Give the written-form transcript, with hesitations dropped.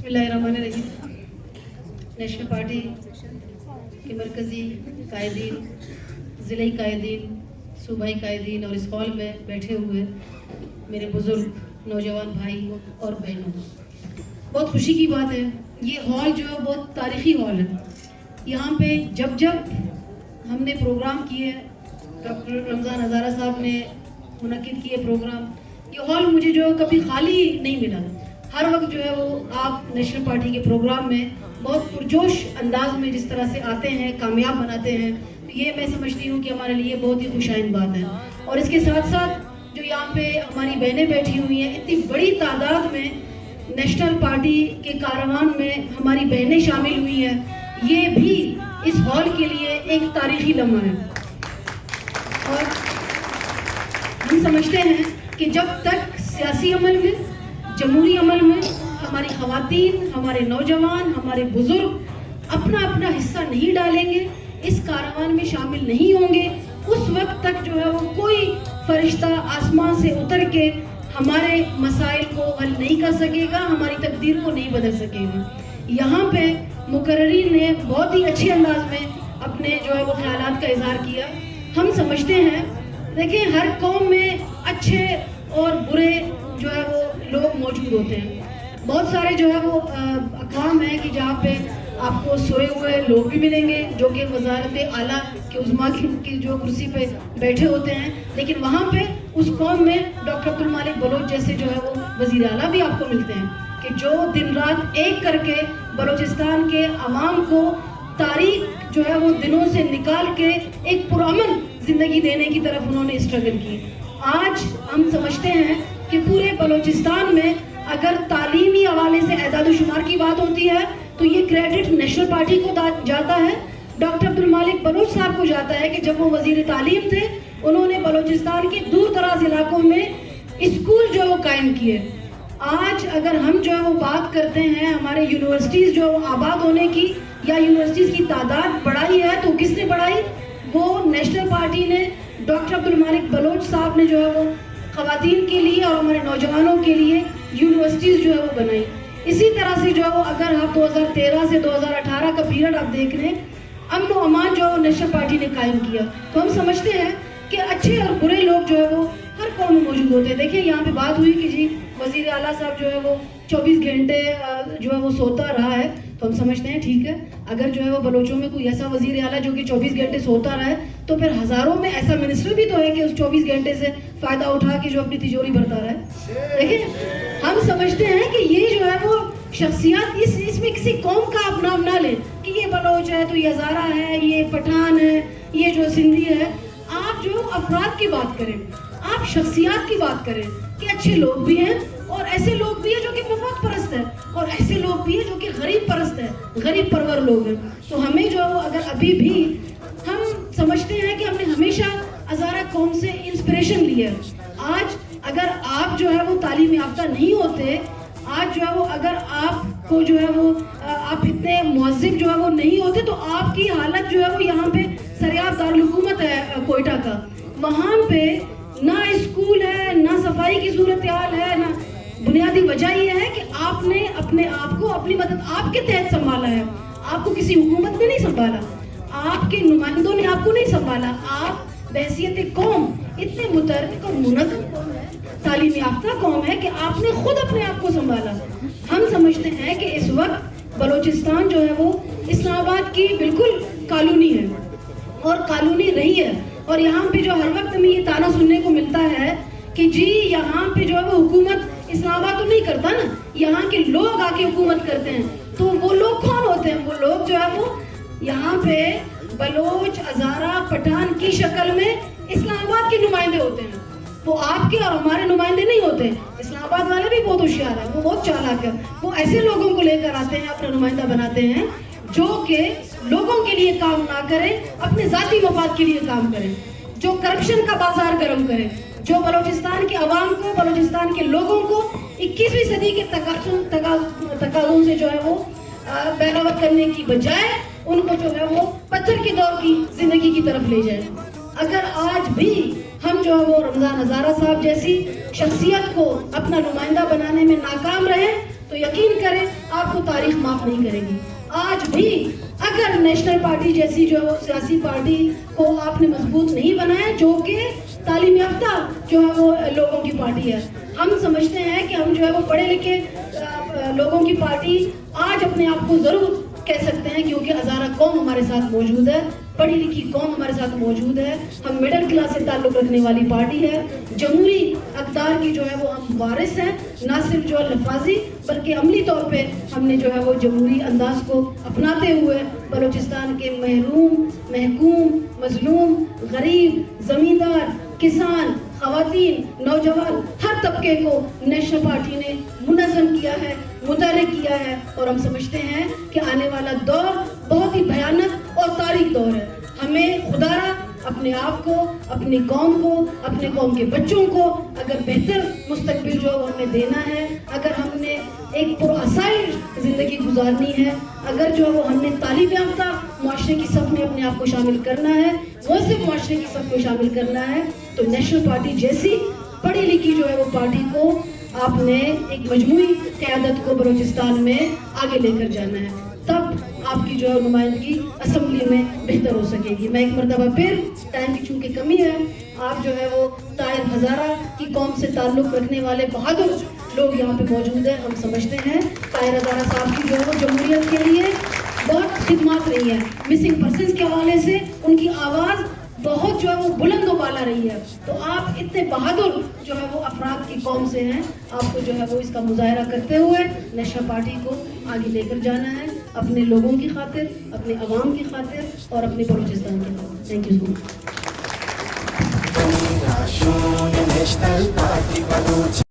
बिस्मिल्लाहिर्रहमानिर्रहीम। National party के मरकज़ी कायदीन, ज़िले कायदीन, सूबाई कायदीन और इस हॉल में बैठे हुए मेरे बुज़ुर्ग नौजवान भाई और बहनों, बहुत खुशी की बात है। ये हॉल जो है बहुत तारीख़ी हॉल है। यहाँ पे जब जब हमने प्रोग्राम किए, डॉक्टर रमज़ान हज़ारा साहब ने मुनक़िद किए प्रोग्राम, ये हॉल मुझे जो कभी खाली नहीं मिला। हर वक्त जो है वो आप नेशनल पार्टी के प्रोग्राम में बहुत पुरजोश अंदाज में जिस तरह से आते हैं, कामयाब बनाते हैं, तो ये मैं समझती हूँ कि हमारे लिए बहुत ही खुशाइन बात है। और इसके साथ साथ जो यहाँ पे हमारी बहनें बैठी हुई हैं, इतनी बड़ी तादाद में नेशनल पार्टी के कारवान में हमारी बहनें शामिल हुई हैं, ये भी इस हॉल के लिए एक तारीख़ी लम्हा है। और हम समझते हैं कि जब तक सियासी अमल में, जमहूरी अमल में हमारी ख़वातीन, हमारे नौजवान, हमारे बुज़ुर्ग अपना अपना हिस्सा नहीं डालेंगे, इस कारवान में शामिल नहीं होंगे, उस वक्त तक जो है वो कोई फरिश्ता आसमान से उतर के हमारे मसाइल को हल नहीं कर सकेगा, हमारी तकदीर को नहीं बदल सकेगा। यहाँ पे मुकर्रीन ने बहुत ही अच्छे अंदाज में अपने जो है वो ख्यालात का इजहार किया। हम समझते हैं, देखिए हर कौम में अच्छे और बुरे जो है वो लोग मौजूद होते हैं। बहुत सारे जो है वो अक़वाम हैं कि जहाँ पे आपको सोए हुए लोग भी मिलेंगे जो कि वज़ारत आला के उज़्मा की जो कुर्सी पे बैठे होते हैं, लेकिन वहाँ पे उस कौम में डॉक्टर अब्दुल मालिक बलोच जैसे जो है वो वज़ीर आला भी आपको मिलते हैं कि जो दिन रात एक करके बलूचिस्तान के अवाम को तारीख जो है वो दिनों से निकाल के एक पुरअमन ज़िंदगी देने की तरफ उन्होंने स्ट्रगल की। आज हम समझते हैं कि पूरे बलूचिस्तान में अगर तालीमी हवाले से एदाद शुमार की बात होती है तो ये क्रेडिट नेशनल पार्टी को जाता है, डॉक्टर अब्दुल मालिक बलोच साहब को जाता है कि जब वो वज़ीर तालीम थे उन्होंने बलूचिस्तान के दूर दराज इलाकों में स्कूल जो है वो कायम किए। आज अगर हम जो है वो बात करते हैं हमारे यूनिवर्सिटीज़ जो आबाद होने की या यूनिवर्सिटीज़ की तादाद बढ़ाई है, तो किसने बढ़ाई? वो नेशनल पार्टी ने, डॉक्टर अब्दुल मालिक बलोच साहब ने जो है वो ख़वातीन के लिए और हमारे नौजवानों के लिए यूनिवर्सिटीज़ जो है वो बनाई। इसी तरह से जो है वो अगर आप 2013 से 2018 का पीरियड आप देख लें, अमन व अमान जो है वो नेशनल पार्टी ने कायम किया। तो हम समझते हैं कि अच्छे और बुरे लोग जो है वो हर कौम में मौजूद होते हैं। देखिए यहाँ पे बात हुई कि जी वज़ीर आला साहब जो है वो 24 घंटे जो है वो सोता रहा है, तो हम समझते हैं ठीक है, अगर जो है वो बलोचों में कोई ऐसा वज़ीर आला जो कि 24 घंटे सोता रहा है, तो फिर हज़ारों में ऐसा मिनिस्टर भी तो है कि उस 24 घंटे से फ़ायदा उठा के जो अपनी तिजोरी भरता रहा है। देखिए हम समझते हैं कि ये जो है वो शख्सियत इसमें किसी कौम का आप नाम ना लें कि ये बलोच है तो ये हज़ारा है, ये पठान है, ये जो सिंधी है। आप जो अफराद की बात करें, आप शख्सियत की बात करें कि अच्छे लोग भी हैं और ऐसे लोग भी हैं जो कि मफाद परस्त है और ऐसे लोग भी हैं जो कि गरीब परस्त है, गरीब परवर लोग हैं। तो हमें जो अगर अभी भी हम समझते हैं कि हमने हमेशा हज़ारा कौम से इंस्पिरेशन लिया है। आज अगर आप जो है वो तालीम याफ्ता नहीं होते, आज जो है वो अगर आपको जो है वो आप इतने मुअज़्ज़िब जो है वो नहीं होते, तो आपकी हालत जो है वो यहाँ पे सरियाब दारुल हुकूमत है कोयटा का, वहाँ पे ना स्कूल है, ना सफाई की सूरत हाल है, ना बुनियादी वजह ये है कि आपने अपने आप को, अपनी मदद आपके तहत संभाला है। आपको किसी हुकूमत ने नहीं संभाला, आपके नुमाइंदों ने आपको नहीं संभाला। आप बहसियत कौम इतने मुतहर्रिक और मुनज़्ज़म कौम है, तालीम याफ्ता कौम है कि आपने खुद अपने आप को संभाला। हम समझते हैं कि इस वक्त बलूचिस्तान जो है वो इस्लामाबाद की बिल्कुल कॉलोनी है और कॉलोनी रही है। और यहाँ पे जो हर वक्त हमें ये ताना सुनने को मिलता है कि जी यहाँ पे जो है वो हुकूमत इस्लामाबाद तो नहीं करता ना, यहाँ के लोग आके हुकूमत करते हैं। तो वो लोग कौन होते हैं? वो लोग जो है वो यहाँ पे बलोच, हज़ारा, पठान की शक्ल में इस्लामाबाद के नुमाइंदे होते हैं। वो आपके और हमारे नुमाइंदे नहीं होते। इस्लामाबाद वाले भी बहुत होशियार है, वो बहुत चालाक है। वो ऐसे लोगों को लेकर आते हैं, अपना नुमाइंदा बनाते हैं जो कि लोगों के लिए काम ना करें, अपने ज़ाती मफाद के लिए काम करें, जो करप्शन का बाजार गर्म करें, जो बलूचिस्तान के अवाम को, बलूचिस्तान के लोगों को 21वीं सदी के तकाज़ों से जो है वो बगावत करने की बजाय उनको जो है वो पत्थर के दौर की ज़िंदगी की तरफ ले जाए। अगर आज भी हम जो है वो रमज़ान हज़ारा साहब जैसी शख्सियत को अपना नुमाइंदा बनाने में नाकाम रहे, तो यकीन करें आपको تاریخ معاف نہیں کرے گی. آج بھی اگر نیشنل پارٹی جیسی جو ہے وہ سیاسی پارٹی کو آپ نے مضبوط نہیں بنایا, جو کہ تعلیم یافتہ جو ہے وہ لوگوں کی پارٹی ہے, ہم سمجھتے ہیں کہ ہم جو ہے وہ پڑھے لکھے لوگوں کی پارٹی آج اپنے آپ کو ضرور کہہ سکتے ہیں, کیونکہ ہزارہ قوم ہمارے ساتھ موجود ہے, پڑھی لکھی قوم ہمارے ساتھ موجود ہے, ہم مڈل کلاس سے تعلق رکھنے والی پارٹی ہے, جمہوری اقدار کی جو ہے وہ ہم وارث ہیں, نہ صرف جو لفاظی بلکہ عملی طور پہ ہم نے جو ہے وہ جمہوری انداز کو اپناتے ہوئے بلوچستان کے محروم, محکوم, مظلوم, غریب, زمیندار, کسان, خواتین, نوجوان, ہر طبقے کو نیشنل پارٹی نے منظم کیا ہے, متحرک کیا ہے, اور ہم سمجھتے ہیں کہ آنے والا دور بہت ہی بھیانک اور تاریک دور ہے. ہمیں خدا را اپنے آپ کو, اپنی قوم کو, اپنے قوم کے بچوں کو اگر بہتر مستقبل جو ہمیں دینا ہے, اگر ہم نے ایک پرآسائش زندگی گزارنی ہے, اگر جو وہ ہم نے تعلیم یافتہ معاشرے کی صف میں اپنے آپ کو شامل کرنا ہے, وہ صرف معاشرے کی صف میں شامل کرنا ہے, تو نیشنل پارٹی جیسی پڑھی لکھی جو ہے وہ پارٹی کو آپ نے ایک مجموعی قیادت کو بلوچستان میں آگے لے کر جانا ہے, تب آپ کی جو ہے نمائندگی اسمبلی میں بہتر ہو سکے گی. میں ایک مرتبہ پھر, ٹائم کی چونکہ کمی ہے, آپ جو ہے وہ طاہر ہزارہ کی قوم سے تعلق رکھنے والے بہادر لوگ یہاں پہ موجود ہیں, ہم سمجھتے ہیں طاہر ہزارہ صاحب کی جو ہے وہ جمہوریت کے لیے بہت خدمات رہی ہے, مسنگ پرسنز کے حوالے سے ان کی آواز بہت جو ہے وہ بلند و بالا رہی ہے, تو آپ اتنے بہادر جو ہے وہ افراد کی قوم سے ہیں, آپ کو جو ہے وہ اس کا مظاہرہ کرتے ہوئے نیشنل پارٹی کو آگے لے کر جانا ہے, اپنے لوگوں کی خاطر, اپنے عوام کی خاطر اور اپنے بلوچستان کی خاطر. Thank you so much.